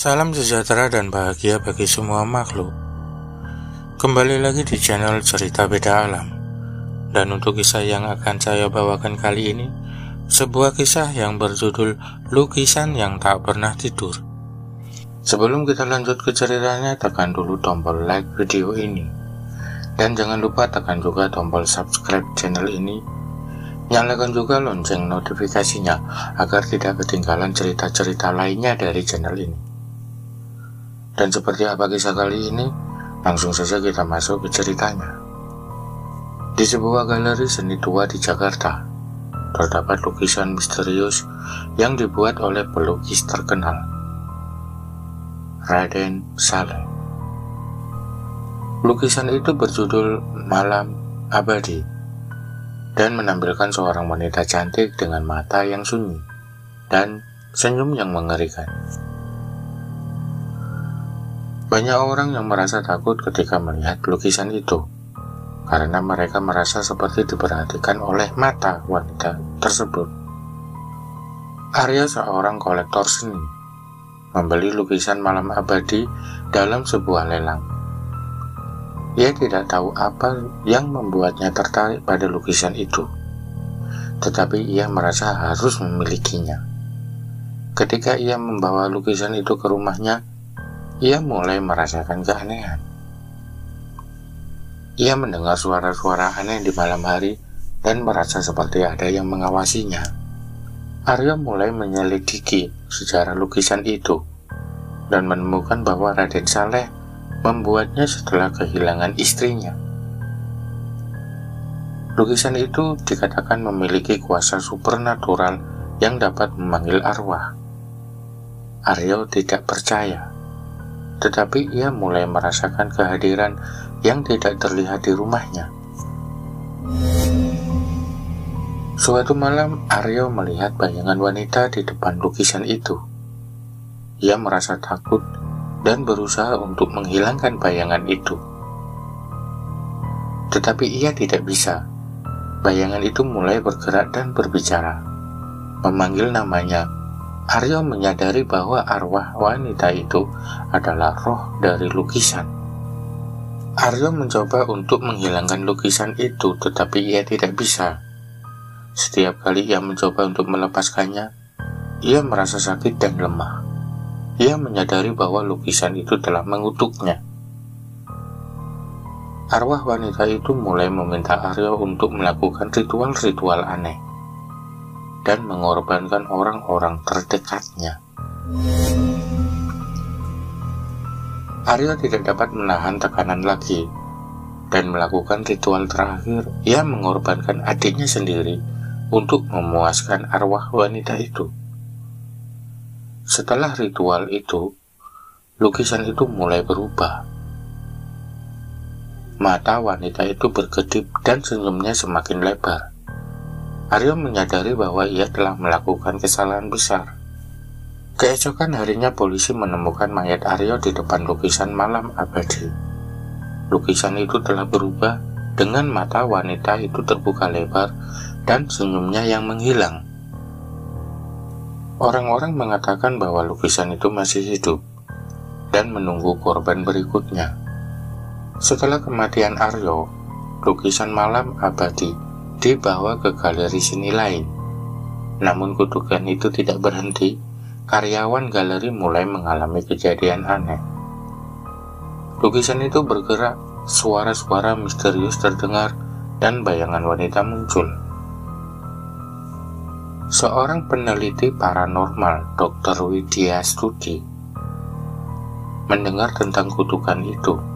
Salam sejahtera dan bahagia bagi semua makhluk. Kembali lagi di channel Cerita Beda Alam. Dan untuk kisah yang akan saya bawakan kali ini, sebuah kisah yang berjudul Lukisan yang Tak Pernah Tidur. Sebelum kita lanjut ke ceritanya, tekan dulu tombol like video ini. Dan jangan lupa tekan juga tombol subscribe channel ini. Nyalakan juga lonceng notifikasinya agar tidak ketinggalan cerita-cerita lainnya dari channel ini. Dan seperti apa kisah kali ini, langsung saja kita masuk ke ceritanya. Di sebuah galeri seni tua di Jakarta, terdapat lukisan misterius yang dibuat oleh pelukis terkenal, Raden Saleh. Lukisan itu berjudul Malam Abadi dan menampilkan seorang wanita cantik dengan mata yang sunyi dan senyum yang mengerikan. Banyak orang yang merasa takut ketika melihat lukisan itu, karena mereka merasa seperti diperhatikan oleh mata wanita tersebut. Arya, seorang kolektor seni, membeli lukisan Malam Abadi dalam sebuah lelang. Ia tidak tahu apa yang membuatnya tertarik pada lukisan itu, tetapi ia merasa harus memilikinya. Ketika ia membawa lukisan itu ke rumahnya, ia mulai merasakan keanehan. Ia mendengar suara-suara aneh di malam hari dan merasa seperti ada yang mengawasinya. Arya mulai menyelidiki sejarah lukisan itu dan menemukan bahwa Raden Saleh membuatnya setelah kehilangan istrinya. Lukisan itu dikatakan memiliki kuasa supernatural yang dapat memanggil arwah. Arya tidak percaya, tetapi ia mulai merasakan kehadiran yang tidak terlihat di rumahnya. Suatu malam, Arya melihat bayangan wanita di depan lukisan itu. Ia merasa takut dan berusaha untuk menghilangkan bayangan itu. Tetapi ia tidak bisa. Bayangan itu mulai bergerak dan berbicara, memanggil namanya. Arya menyadari bahwa arwah wanita itu adalah roh dari lukisan. Arya mencoba untuk menghilangkan lukisan itu, tetapi ia tidak bisa. Setiap kali ia mencoba untuk melepaskannya, ia merasa sakit dan lemah. Ia menyadari bahwa lukisan itu telah mengutuknya. Arwah wanita itu mulai meminta Arya untuk melakukan ritual-ritual aneh dan mengorbankan orang-orang terdekatnya. Arya tidak dapat menahan tekanan lagi dan melakukan ritual terakhir. Ia mengorbankan adiknya sendiri untuk memuaskan arwah wanita itu. Setelah ritual itu, lukisan itu mulai berubah. Mata wanita itu berkedip dan senyumnya semakin lebar. Arya menyadari bahwa ia telah melakukan kesalahan besar. Keesokan harinya polisi menemukan mayat Arya di depan lukisan Malam Abadi. Lukisan itu telah berubah dengan mata wanita itu terbuka lebar dan senyumnya yang menghilang. Orang-orang mengatakan bahwa lukisan itu masih hidup dan menunggu korban berikutnya. Setelah kematian Arya, lukisan Malam Abadi dibawa ke galeri seni lain. Namun kutukan itu tidak berhenti. Karyawan galeri mulai mengalami kejadian aneh. Lukisan itu bergerak, suara-suara misterius terdengar, dan bayangan wanita muncul. Seorang peneliti paranormal, Dr. Widya Studi, mendengar tentang kutukan itu.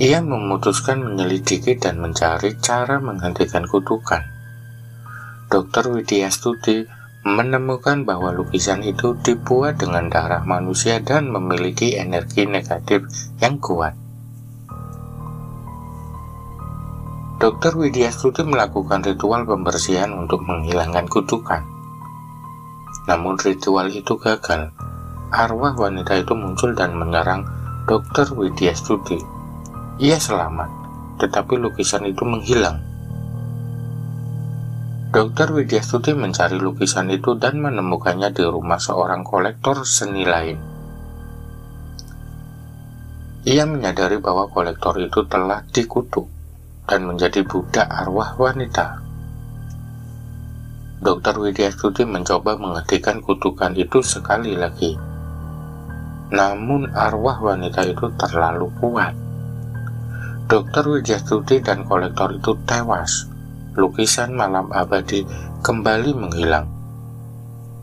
Ia memutuskan menyelidiki dan mencari cara menghentikan kutukan. Dr. Widya Studi menemukan bahwa lukisan itu dibuat dengan darah manusia dan memiliki energi negatif yang kuat. Dr. Widya Studi melakukan ritual pembersihan untuk menghilangkan kutukan. Namun ritual itu gagal. Arwah wanita itu muncul dan menyerang Dr. Widya Studi. Ia selamat, tetapi lukisan itu menghilang. Dr. Widya Studi mencari lukisan itu dan menemukannya di rumah seorang kolektor seni lain. Ia menyadari bahwa kolektor itu telah dikutuk dan menjadi budak arwah wanita. Dr. Widyastuti mencoba menghentikan kutukan itu sekali lagi. Namun arwah wanita itu terlalu kuat. Dr. Widyastuti dan kolektor itu tewas. Lukisan malam abadi kembali menghilang.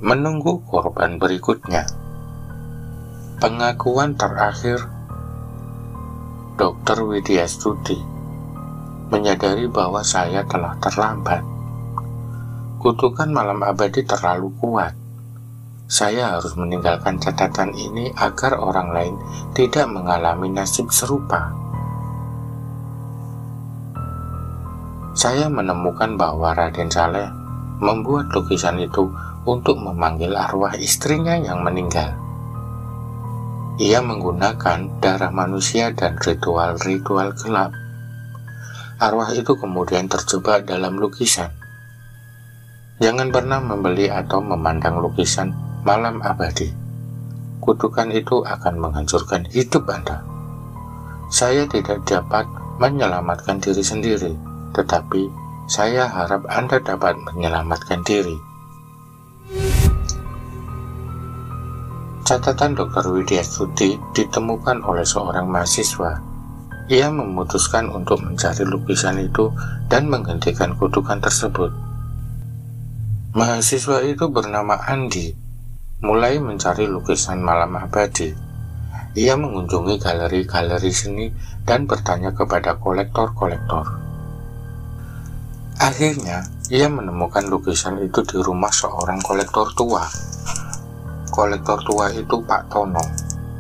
Menunggu korban berikutnya. Pengakuan terakhir Dr. Widyastuti, menyadari bahwa saya telah terlambat. Kutukan malam abadi terlalu kuat. Saya harus meninggalkan catatan ini agar orang lain tidak mengalami nasib serupa. Saya menemukan bahwa Raden Saleh membuat lukisan itu untuk memanggil arwah istrinya yang meninggal. Ia menggunakan darah manusia dan ritual-ritual gelap. Arwah itu kemudian terjebak dalam lukisan. Jangan pernah membeli atau memandang lukisan malam abadi. Kutukan itu akan menghancurkan hidup Anda. Saya tidak dapat menyelamatkan diri sendiri, tetapi saya harap Anda dapat menyelamatkan diri. Catatan Dr. Widyastuti ditemukan oleh seorang mahasiswa. Ia memutuskan untuk mencari lukisan itu dan menghentikan kutukan tersebut. Mahasiswa itu bernama Andi, mulai mencari lukisan malam abadi. Ia mengunjungi galeri-galeri seni dan bertanya kepada kolektor-kolektor. Akhirnya, ia menemukan lukisan itu di rumah seorang kolektor tua. Kolektor tua itu Pak Tono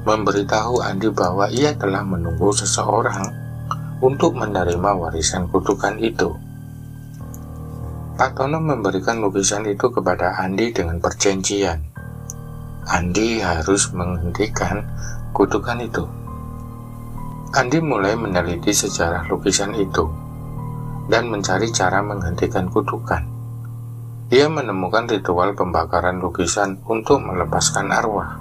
memberitahu Andi bahwa ia telah menunggu seseorang untuk menerima warisan kutukan itu. Pak Tono memberikan lukisan itu kepada Andi dengan perjanjian. Andi harus menghentikan kutukan itu. Andi mulai meneliti sejarah lukisan itu dan mencari cara menghentikan kutukan. Ia menemukan ritual pembakaran lukisan untuk melepaskan arwah.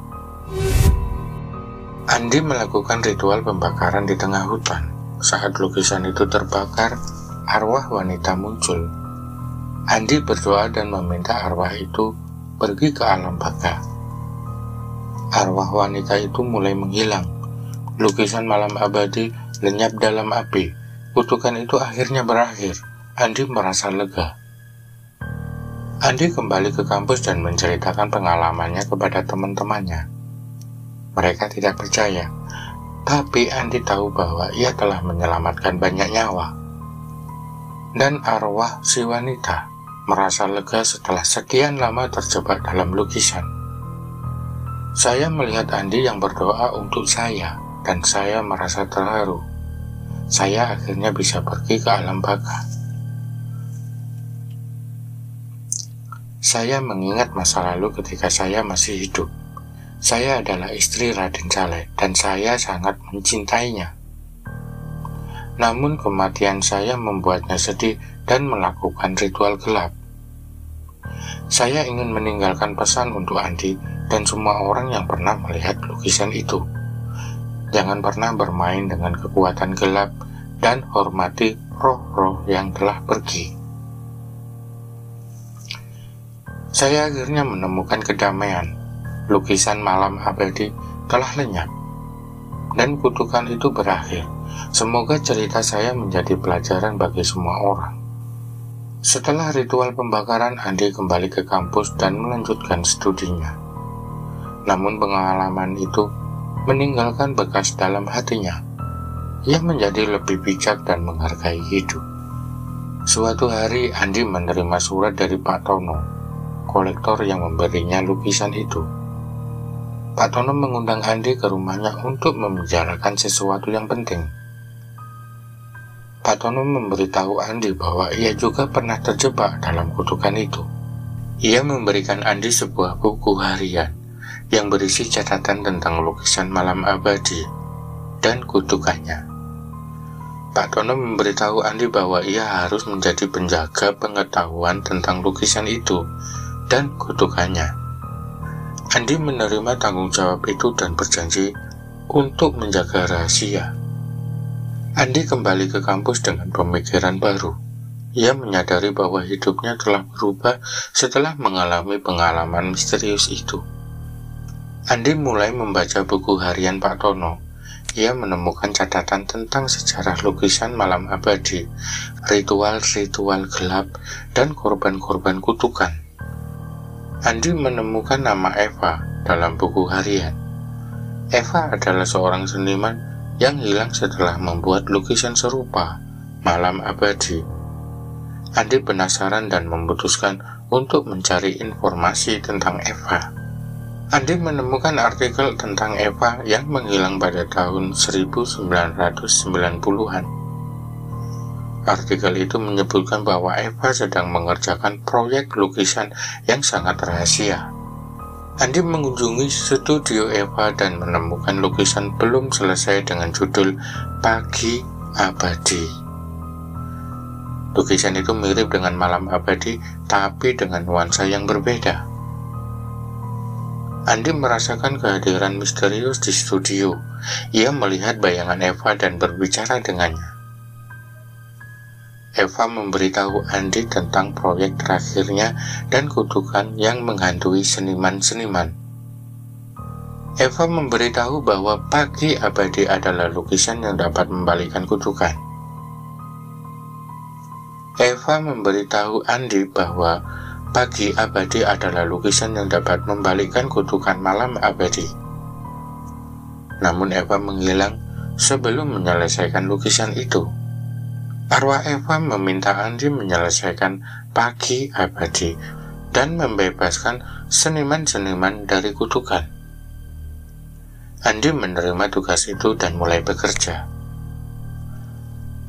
Andi melakukan ritual pembakaran di tengah hutan. Saat lukisan itu terbakar, arwah wanita muncul. Andi berdoa dan meminta arwah itu pergi ke alam baka. Arwah wanita itu mulai menghilang. Lukisan malam abadi lenyap dalam api. Kutukan itu akhirnya berakhir. Andi merasa lega. Andi kembali ke kampus dan menceritakan pengalamannya kepada teman-temannya. Mereka tidak percaya, tapi Andi tahu bahwa ia telah menyelamatkan banyak nyawa. Dan arwah si wanita merasa lega setelah sekian lama terjebak dalam lukisan. Saya melihat Andi yang berdoa untuk saya, dan saya merasa terharu. Saya akhirnya bisa pergi ke alam baka. Saya mengingat masa lalu ketika saya masih hidup. Saya adalah istri Raden Saleh dan saya sangat mencintainya. Namun kematian saya membuatnya sedih dan melakukan ritual gelap. Saya ingin meninggalkan pesan untuk Andi dan semua orang yang pernah melihat lukisan itu. Jangan pernah bermain dengan kekuatan gelap dan hormati roh-roh yang telah pergi. Saya akhirnya menemukan kedamaian. Lukisan malam abadi telah lenyap, dan kutukan itu berakhir. Semoga cerita saya menjadi pelajaran bagi semua orang. Setelah ritual pembakaran, Andi kembali ke kampus dan melanjutkan studinya. Namun pengalaman itu meninggalkan bekas dalam hatinya. Ia menjadi lebih bijak dan menghargai hidup. Suatu hari, Andi menerima surat dari Pak Tono, kolektor yang memberinya lukisan itu. Pak Tono mengundang Andi ke rumahnya untuk membicarakan sesuatu yang penting. Pak Tono memberitahu Andi bahwa ia juga pernah terjebak dalam kutukan itu. Ia memberikan Andi sebuah buku harian yang berisi catatan tentang lukisan malam abadi dan kutukannya. Pak Tono memberitahu Andi bahwa ia harus menjadi penjaga pengetahuan tentang lukisan itu dan kutukannya. Andi menerima tanggung jawab itu dan berjanji untuk menjaga rahasia. Andi kembali ke kampus dengan pemikiran baru. Ia menyadari bahwa hidupnya telah berubah setelah mengalami pengalaman misterius itu. Andi mulai membaca buku harian Pak Tono. Ia menemukan catatan tentang sejarah lukisan malam abadi, ritual-ritual gelap, dan korban-korban kutukan. Andi menemukan nama Eva dalam buku harian. Eva adalah seorang seniman yang hilang setelah membuat lukisan serupa, malam abadi. Andi penasaran dan memutuskan untuk mencari informasi tentang Eva. Andi menemukan artikel tentang Eva yang menghilang pada tahun 1990-an. Artikel itu menyebutkan bahwa Eva sedang mengerjakan proyek lukisan yang sangat rahasia. Andi mengunjungi studio Eva dan menemukan lukisan belum selesai dengan judul Pagi Abadi. Lukisan itu mirip dengan malam abadi, tapi dengan nuansa yang berbeda. Andi merasakan kehadiran misterius di studio. Ia melihat bayangan Eva dan berbicara dengannya. Eva memberitahu Andi tentang proyek terakhirnya dan kutukan yang menghantui seniman-seniman. Eva memberitahu bahwa Pagi Abadi adalah lukisan yang dapat membalikan kutukan. Eva memberitahu Andi bahwa Pagi Abadi adalah lukisan yang dapat membalikkan kutukan malam abadi. Namun Eva menghilang sebelum menyelesaikan lukisan itu. Arwah Eva meminta Andi menyelesaikan Pagi Abadi dan membebaskan seniman-seniman dari kutukan. Andi menerima tugas itu dan mulai bekerja.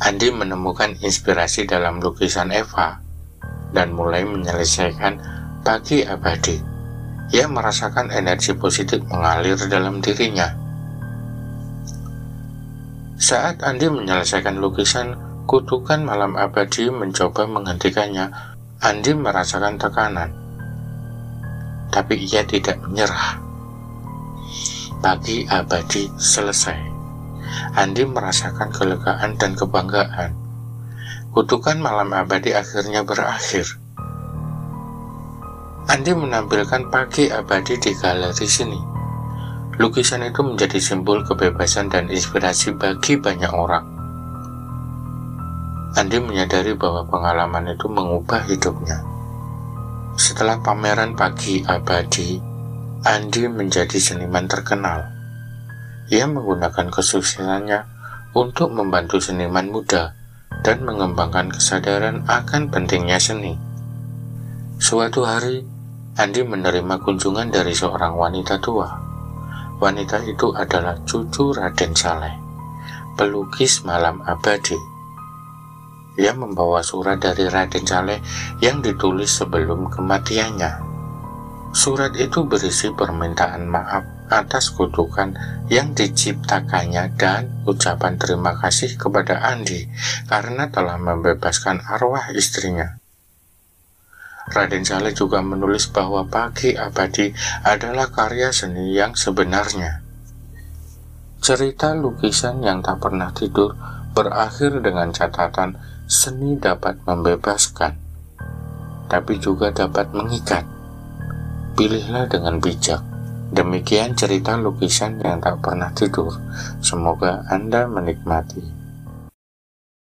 Andi menemukan inspirasi dalam lukisan Eva dan mulai menyelesaikan Pagi Abadi. Ia merasakan energi positif mengalir dalam dirinya. Saat Andi menyelesaikan lukisan, kutukan malam abadi mencoba menghentikannya. Andi merasakan tekanan, tapi ia tidak menyerah. Pagi Abadi selesai. Andi merasakan kelegaan dan kebanggaan. Kutukan malam abadi akhirnya berakhir. Andi menampilkan Pagi Abadi di galeri seni. Lukisan itu menjadi simbol kebebasan dan inspirasi bagi banyak orang. Andi menyadari bahwa pengalaman itu mengubah hidupnya. Setelah pameran Pagi Abadi, Andi menjadi seniman terkenal. Ia menggunakan kesuksesannya untuk membantu seniman muda dan mengembangkan kesadaran akan pentingnya seni. Suatu hari, Andi menerima kunjungan dari seorang wanita tua. Wanita itu adalah cucu Raden Saleh, pelukis malam abadi. Ia membawa surat dari Raden Saleh yang ditulis sebelum kematiannya. Surat itu berisi permintaan maaf atas kutukan yang diciptakannya dan ucapan terima kasih kepada Andi karena telah membebaskan arwah istrinya. Raden Saleh juga menulis bahwa Pagi Abadi adalah karya seni yang sebenarnya. Cerita lukisan yang tak pernah tidur berakhir dengan catatan seni dapat membebaskan, tapi juga dapat mengikat. Pilihlah dengan bijak. Demikian cerita lukisan yang tak pernah tidur. Semoga Anda menikmati.